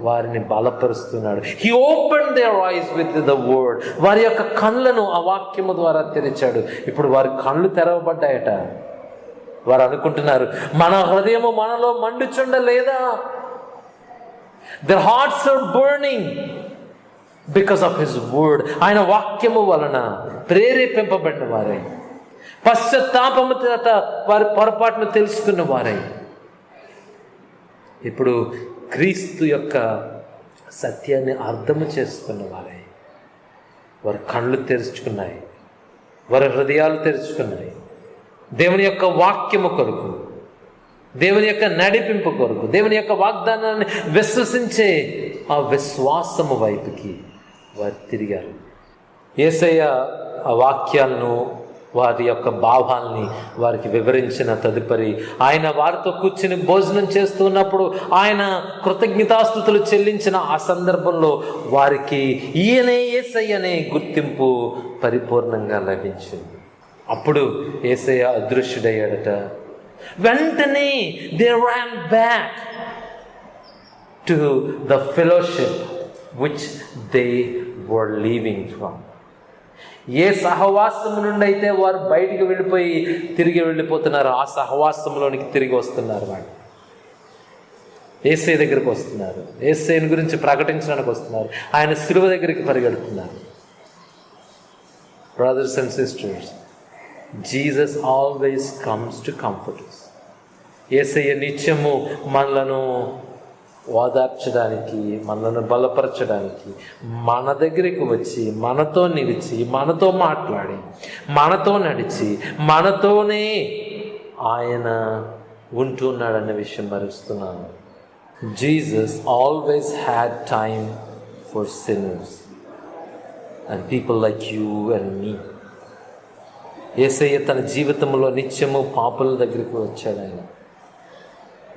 వారిని బలపరుస్తున్నాడు. He opened their eyes with the word. వారి యొక్క కళ్ళను ఆ వాక్యము ద్వారా తెరిచాడు. ఇప్పుడు వారి కళ్ళు తెరవబడ్డాయట. వారు అనుకుంటున్నారు, మన హృదయము మనలో మండుచుండలేదా? Their hearts are burning because of his word. ఆయన వాక్యము వలన ప్రేరేపింపబడిన వారై, పశ్చాత్తాపము చేత వారి పొరపాటును తెలుసుకున్న వారై, ఇప్పుడు క్రీస్తు యొక్క సత్యాన్ని అర్థము చేసుకున్న వారై, వారి కళ్ళు తెరుచుకున్నాయి, వారి హృదయాలు తెరుచుకున్నాయి. దేవుని యొక్క వాక్యము కొరకు, దేవుని యొక్క నడిపింపు కొరకు, దేవుని యొక్క వాగ్దానాన్ని విశ్వసించే ఆ విశ్వాసము వైపుకి వారు తిరిగారు. యేసయ్య ఆ వాక్యాలను, వారి యొక్క భావాల్ని వారికి వివరించిన తదుపరి ఆయన వారితో కూర్చుని భోజనం చేస్తున్నప్పుడు ఆయన కృతజ్ఞతాస్తుతులు చెల్లించిన ఆ సందర్భంలో వారికి ఈయనే యేసయ్యనే గుర్తింపు పరిపూర్ణంగా లభించింది. అప్పుడు యేసయ్య అదృశ్యుడయ్యాడట. వెంటనే they ran back to the fellowship which they were leaving from. ఏ సహవాసము నుండి అయితే వారు బయటికి వెళ్ళిపోయి తిరిగి వెళ్ళిపోతున్నారు, ఆ సహవాసంలోనికి తిరిగి వస్తున్నారు. వాళ్ళు యేసయ్య దగ్గరికి వస్తున్నారు, యేసయ్యని గురించి ప్రకటించడానికి వస్తున్నారు, ఆయన శిలువ దగ్గరికి పరిగెడుతున్నారు. Brothers and sisters, Jesus always comes to comfort us. Yesayya నిత్యము మనలను ఓదార్చడానికి, మనలను బలపరచడానికి మన దగ్గరికి వచ్చి, మనతో నిలిచి, మనతో మాట్లాడి, మనతో నడిచి, మనతోనే ఆయన ఉంటున్నాడన్న విషయం మరుస్తున్నాను. Jesus always had time for sinners and people like you and me. Yesayya తన జీవితంలో నిత్యము పాపుల దగ్గరికి వచ్చాడు. ఆయన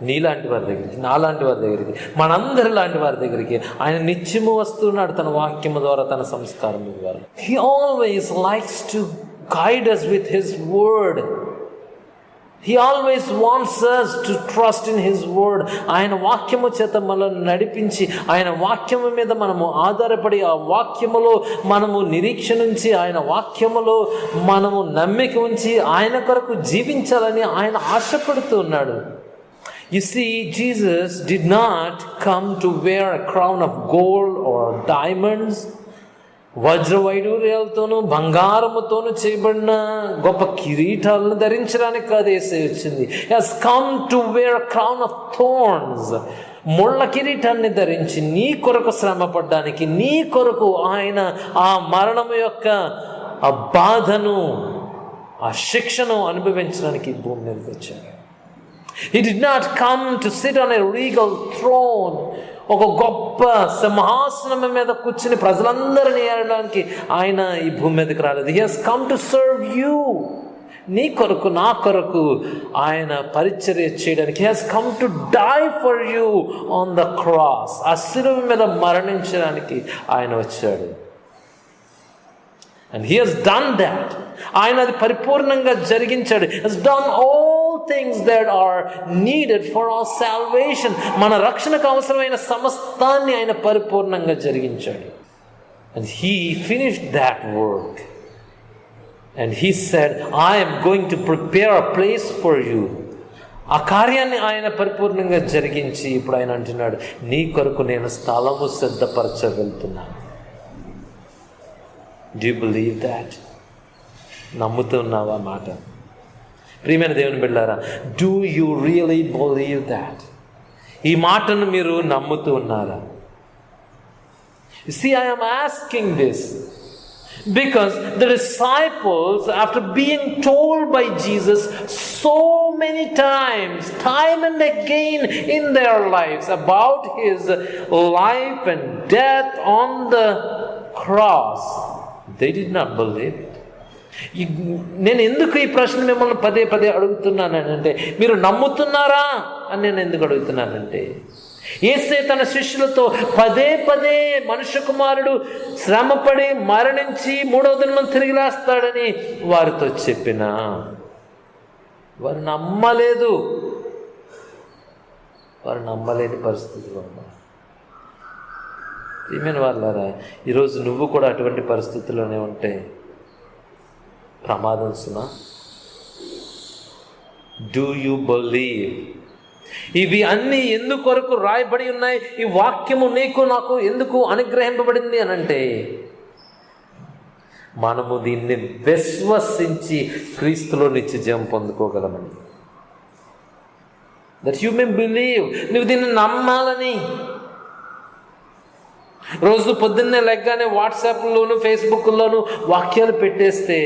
నీలాంటి వారి దగ్గరికి, నాలాంటి వారి దగ్గరికి, మనందరి లాంటి వారి దగ్గరికి ఆయన నిత్యము వస్తున్నాడు తన వాక్యము ద్వారా, తన సంస్కారం ద్వారా. He always likes to guide us with His word. He always wants us to trust in His word. ఆయన వాక్యము చేత మనల్ని నడిపించి, ఆయన వాక్యము మీద మనము ఆధారపడి, ఆ వాక్యములో మనము నిరీక్షణ ఉంచి, ఆయన వాక్యములో మనము నమ్మిక ఉంచి ఆయన కొరకు జీవించాలని ఆయన ఆశపడుతూ ఉన్నాడు. You see, Jesus did not come to wear a crown of gold or diamonds. వజ్ర వైడూర్యాలతోనూ బంగారముతోనూ చేయబడిన గొప్ప కిరీటాలను ధరించడానికి కాదు యేసయ్య వచ్చింది. He has come to wear a crown of thorns. ముళ్ళ కిరీటాన్ని ధరించి నీ కొరకు శ్రమ పడ్డానికి, నీ కొరకు ఆయన ఆ మరణము యొక్క ఆ బాధను, ఆ శిక్షను అనుభవించడానికి భూమి మీదకి వచ్చాడు. He did not come to sit on a regal throne. ఒక గొప్ప సింహాసనం మీద కూర్చుని ప్రజలందరినీ ఏలడానికి ఆయన ఈ భూమి మీదకి రాలేదు. He has come to serve you. నీ కొరకు, నా కొరకు ఆయన పరిచర్య చేయడానికి. He has come to die for you on the cross. ఆ శిలువ మీద మరణించడానికి ఆయన వచ్చాడు. And He has done that. ఆయన అది పరిపూర్ణంగా జరిగించాడు. Has done all things that are needed for our salvation. మన రక్షణకు అవసరమైన సమస్తాన్ని ఆయన పరిపూర్ణంగా జరిగించాడు. And He finished that work. And He said, I am going to prepare a place for you. ఆ కార్యాన్ని ఆయన పరిపూర్ణంగా జరిగించి ఇప్పుడు ఆయన అంటున్నాడు, నీ కొరకు నేను స్థలము సిద్ధపరచ వెళ్తున్నాను. Do you believe that? నమ్ముతున్నావా మాట? ప్రియమైన దేవుని బిడ్డలారా, do you really believe that? ఈ మాటను మీరు నమ్ముతూ ఉన్నారా? See, I am asking this because the disciples, after being told by Jesus so many times, time and again in their lives about His life and death on the cross, they did not believe it. నేను ఎందుకు ఈ ప్రశ్న మిమ్మల్ని పదే పదే అడుగుతున్నానంటే, మీరు నమ్ముతున్నారా అని నేను ఎందుకు అడుగుతున్నానంటే, యేసే తన శిష్యులతో పదే పదే మనుష్య కుమారుడు శ్రమపడి మరణించి మూడవ దినం తిరిగి లేస్తాడని వారితో చెప్పినా వారు నమ్మలేదు. వారు నమ్మలేని పరిస్థితిలో ఉన్నారు. ప్రియమైన వాళ్ళారా, ఈరోజు నువ్వు కూడా అటువంటి పరిస్థితుల్లోనే ఉంటే ప్రమాదం సుమా. Do you believe? ఇవి అన్నీ ఎందుకొరకు రాయబడి ఉన్నాయి? ఈ వాక్యము నీకు నాకు ఎందుకు అనుగ్రహింపబడింది అనంటే, మనము దీన్ని విశ్వసించి క్రీస్తులో నిత్య జీవం పొందుకోగలమని. That you may believe. నువ్వు దీన్ని నమ్మాలని. రోజు పొద్దున్నే లెగ్గానే వాట్సాప్లోను ఫేస్బుక్లోను వాక్యాలు పెట్టేస్తే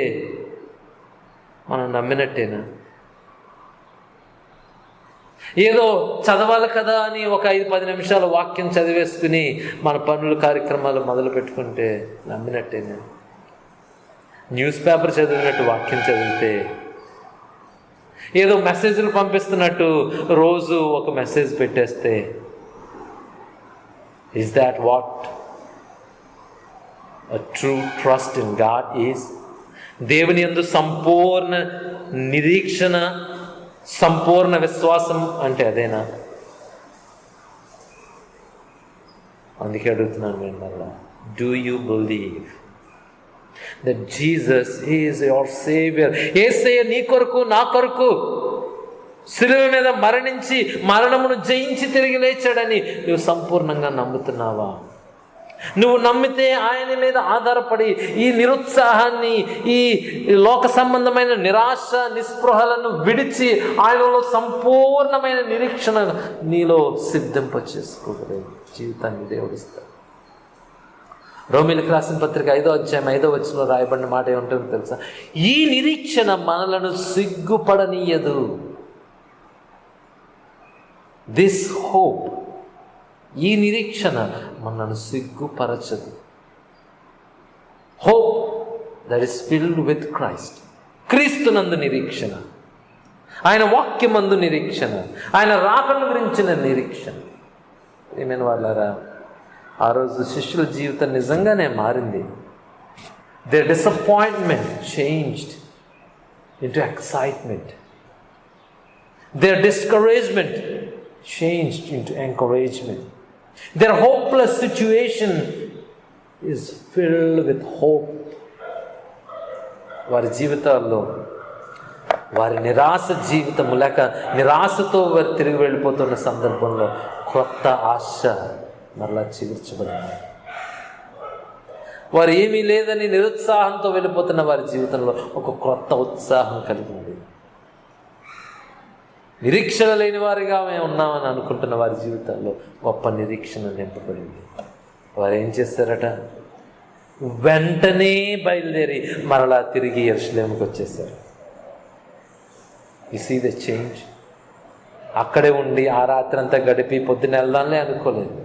మనం నమ్మినట్టేనా? ఏదో చదవాలి కదా అని ఒక 5-10 నిమిషాలు వాక్యం చదివేసుకుని మన పనులు కార్యక్రమాలు మొదలు పెట్టుకుంటే నమ్మినట్టేనా? న్యూస్ పేపర్ చదివినట్టు వాక్యం చదివితే, ఏదో మెసేజ్లు పంపిస్తున్నట్టు రోజు ఒక మెసేజ్ పెట్టేస్తే, is that what a true trust in God is? దేవుని యందు సంపూర్ణ నిరీక్షణ, సంపూర్ణ విశ్వాసం అంటే అదేనా? అందుకే అడుగుతున్నాను నేను మళ్ళా, do you believe that Jesus is your Savior? యేసయ్య నీ కొరకు, నా కొరకు శిలువ మీద మరణించి మరణమును జయించి తిరిగి లేచాడని నువ్వు సంపూర్ణంగా నమ్ముతున్నావా? నువ్వు నమ్మితే ఆయన మీద ఆధారపడి ఈ నిరుత్సాహాన్ని, ఈ లోక సంబంధమైన నిరాశ నిస్పృహలను విడిచి ఆయనలో సంపూర్ణమైన నిరీక్షణ నీలో సిద్ధింప చేసుకోగలే జీవితాన్ని దేవుడిస్తాడు. రోమీయులకు రాసిన పత్రిక 5వ అధ్యాయం 5వ వచనంలో రాయబడిన మాట ఏముంటుందో తెలుసా? ఈ నిరీక్షణ మనలను సిగ్గుపడనీయదు. దిస్ హోప్, ఈ నిరీక్షణ మనను సిగ్గుపరచదు. Hope that is filled with Christ. క్రీస్తునందు నిరీక్షణ, ఆయన వాక్యమందు నిరీక్షణ, ఆయన రాకను గురించిన నిరీక్షణ. ఏమైనా వాళ్ళారా, ఆ రోజు శిష్యుల జీవితం నిజంగానే మారింది. their disappointment changed into excitement. Their discouragement changed into encouragement. Their hopeless situation is filled with hope. వారి జీవితాల్లో, వారి నిరాశ జీవితము లేక నిరాశతో వారు తిరిగి వెళ్ళిపోతున్న సందర్భంలో కొత్త ఆశ మరలా చిగుర్చబడింది. వారు ఏమీ లేదని నిరుత్సాహంతో వెళ్ళిపోతున్న వారి జీవితంలో ఒక కొత్త ఉత్సాహం కలిగింది. నిరీక్షణ లేని వారిగా మేము ఉన్నామని అనుకుంటున్న వారి జీవితాల్లో గొప్ప నిరీక్షణ నింపబడింది. వారు ఏం చేశారట? వెంటనే బయలుదేరి మరలా తిరిగి యెరూషలేముకి వచ్చేసారు. You see the change. అక్కడే ఉండి ఆ రాత్రి అంతా గడిపి పొద్దున వెళ్దాంలే అనుకోలేదు.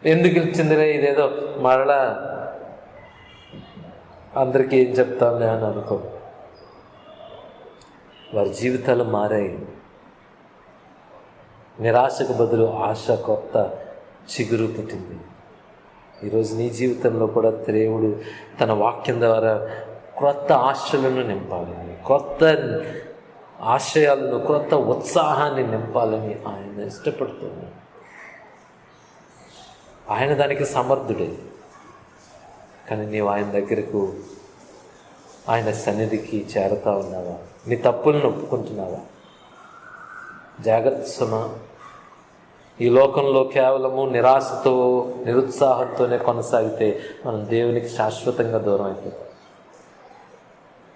ఎందుకు ఇచ్చిందిలే, ఇదేదో మరలా అందరికీ ఏం చెప్తాంలే అని అనుకో. వారి జీవితాలు మారాయి. నిరాశకు బదులు ఆశ కొత్త చిగురు పుట్టింది. ఈరోజు నీ జీవితంలో కూడా దేవుడు తన వాక్యం ద్వారా క్రొత్త ఆశలను నింపాలని, కొత్త ఆశయాలను, క్రొత్త ఉత్సాహాన్ని నింపాలని ఆయన ఇష్టపడుతున్నాడు. ఆయన దానికి సమర్థుడే. కానీ నీవు ఆయన దగ్గరకు, ఆయన సన్నిధికి చేరతా ఉన్నావా? నీ తప్పులను ఒప్పుకుంటున్నావా? జాగ్రత్త సుమా. ఈ లోకంలో కేవలము నిరాశతో, నిరుత్సాహంతోనే కొనసాగితే మనం దేవునికి శాశ్వతంగా దూరం అయిపోతాం.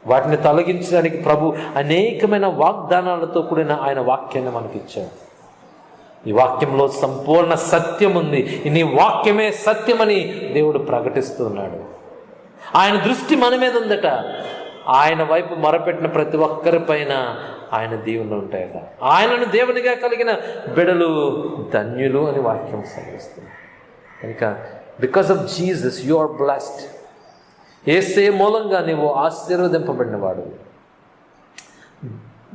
వాటిని తొలగించడానికి ప్రభు అనేకమైన వాగ్దానాలతో కూడిన ఆయన వాక్యాన్ని మనకిచ్చాడు. ఈ వాక్యంలో సంపూర్ణ సత్యం ఉంది. నీ వాక్యమే సత్యమని దేవుడు ప్రకటిస్తున్నాడు. ఆయన దృష్టి మన మీద ఉందట. ఆయన వైపు మొరపెట్టిన ప్రతి ఒక్కరి పైన ఆయన దీవెనలు ఉంటాయట. ఆయనను దేవునిగా కలిగిన బిడ్డలు ధన్యులు అని వాక్యం సెలవిస్తుంది. కనుక because of Jesus you are blessed. యేసే మూలంగా నీవు ఆశీర్వదింపబడినవాడు.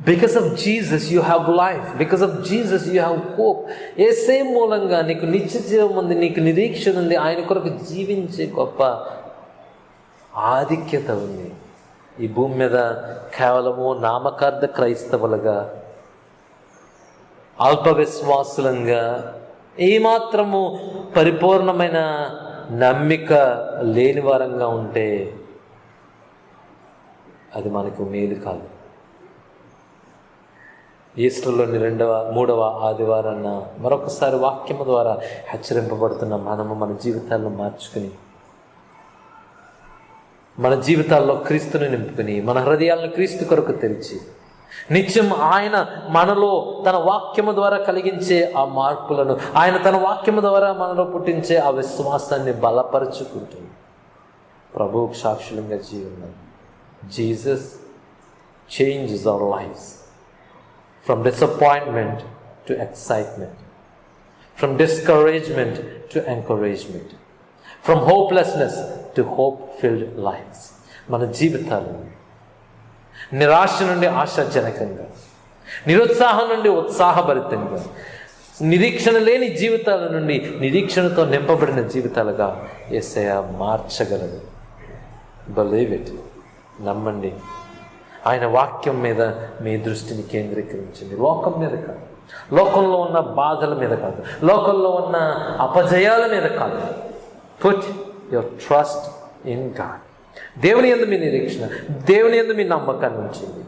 Because of Jesus you have life. Because of Jesus you have hope. యేసే మూలంగా నీకు నిత్య జీవం ఉంది, నీకు నిరీక్షణ ఉంది. ఆయన కొరకు జీవించే గొప్ప ఆధిక్యత ఉంది. ఈ భూమి మీద కేవలము నామకార్థ క్రైస్తవులుగా, అల్ప విశ్వాసులంగా, ఏమాత్రము పరిపూర్ణమైన నమ్మిక లేని వారంగా ఉంటే అది మనకు మేలు కాదు. ఈస్టర్లోని 3వ ఆదివారాన్న మరొకసారి వాక్యము ద్వారా హెచ్చరింపబడుతున్న మనము మన జీవితాలను మార్చుకుని, మన జీవితాల్లో క్రీస్తుని నింపుకుని, మన హృదయాలను క్రీస్తు కొరకు తెరిచి, నిత్యం ఆయన మనలో తన వాక్యము ద్వారా కలిగించే ఆ మార్పులను, ఆయన తన వాక్యము ద్వారా మనలో పుట్టించే ఆ విశ్వాసాన్ని బలపరుచుకుంటూ ప్రభువుకు సాక్షులంగా జీవిద్దాం. Jesus changes our lives from disappointment to excitement, from discouragement to encouragement, from hopelessness to hope-filled lives. మన జీవితాలు నిరాశ నుండి ఆశాజనకంగా, నిరుత్సాహం నుండి ఉత్సాహభరితంగా, నిరీక్షణ లేని జీవితాల నుండి నిరీక్షణతో నింపబడిన జీవితాలుగా యేసయ్య మార్చగలడు. Believe it. నమ్మండి. ఆయన వాక్యం మీద మీ దృష్టిని కేంద్రీకరించండి. లోకం మీద కాదు, లోకంలో ఉన్న బాధల మీద కాదు, లోకంలో ఉన్న అపజయాల మీద కాదు. Put your trust in God. దేవుని యందు మీ నిరీక్షణ, దేవుని యందు మీ నమ్మకాన్ని ఉంచండి.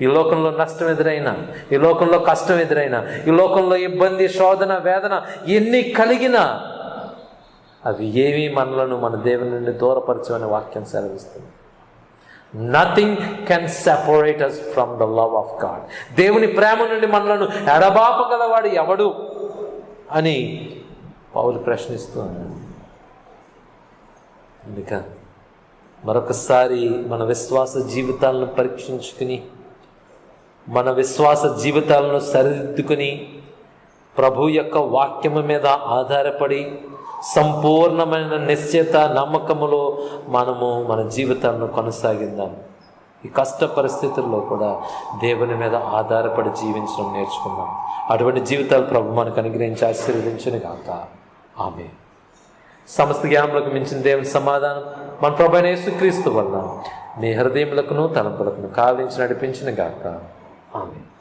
ఈ లోకంలో నష్టం ఎదురైనా, ఈ లోకంలో కష్టం ఎదురైనా, ఈ లోకంలో ఇబ్బంది, శోధన, వేదన ఎన్ని కలిగినా అవి ఏవి మనలను మన దేవుని నుండి దూరపరచమని వాక్యం సెలవిస్తుంది. Nothing can separate us from the love of God. దేవుని ప్రేమ నుండి మనలను ఎడబాపగలవాడు ఎవడు అని పౌలు ప్రశ్నిస్తూ ఉన్నాడు. అందుకని మరొకసారి మన విశ్వాస జీవితాలను పరీక్షించుకుని, మన విశ్వాస జీవితాలను సరిదిద్దుకుని, ప్రభు యొక్క వాక్యము మీద ఆధారపడి సంపూర్ణమైన నిశ్చయత, నమ్మకములో మనము మన జీవితాలను కొనసాగిందాం. ఈ కష్ట పరిస్థితుల్లో కూడా దేవుని మీద ఆధారపడి జీవించడం నేర్చుకుందాం. అటువంటి జీవితాలు ప్రభు మనకు అనుగ్రహించి ఆశీర్వదించును గాక. ఆమేన్. సమస్త జ్ఞానములకు మించిన దేవుని సమాధానం మన ప్రభు అయిన యేసుక్రీస్తు వలన మీ హృదయములకును తలంపులకును కావలించి నడిపించును గాక. ఆమేన్.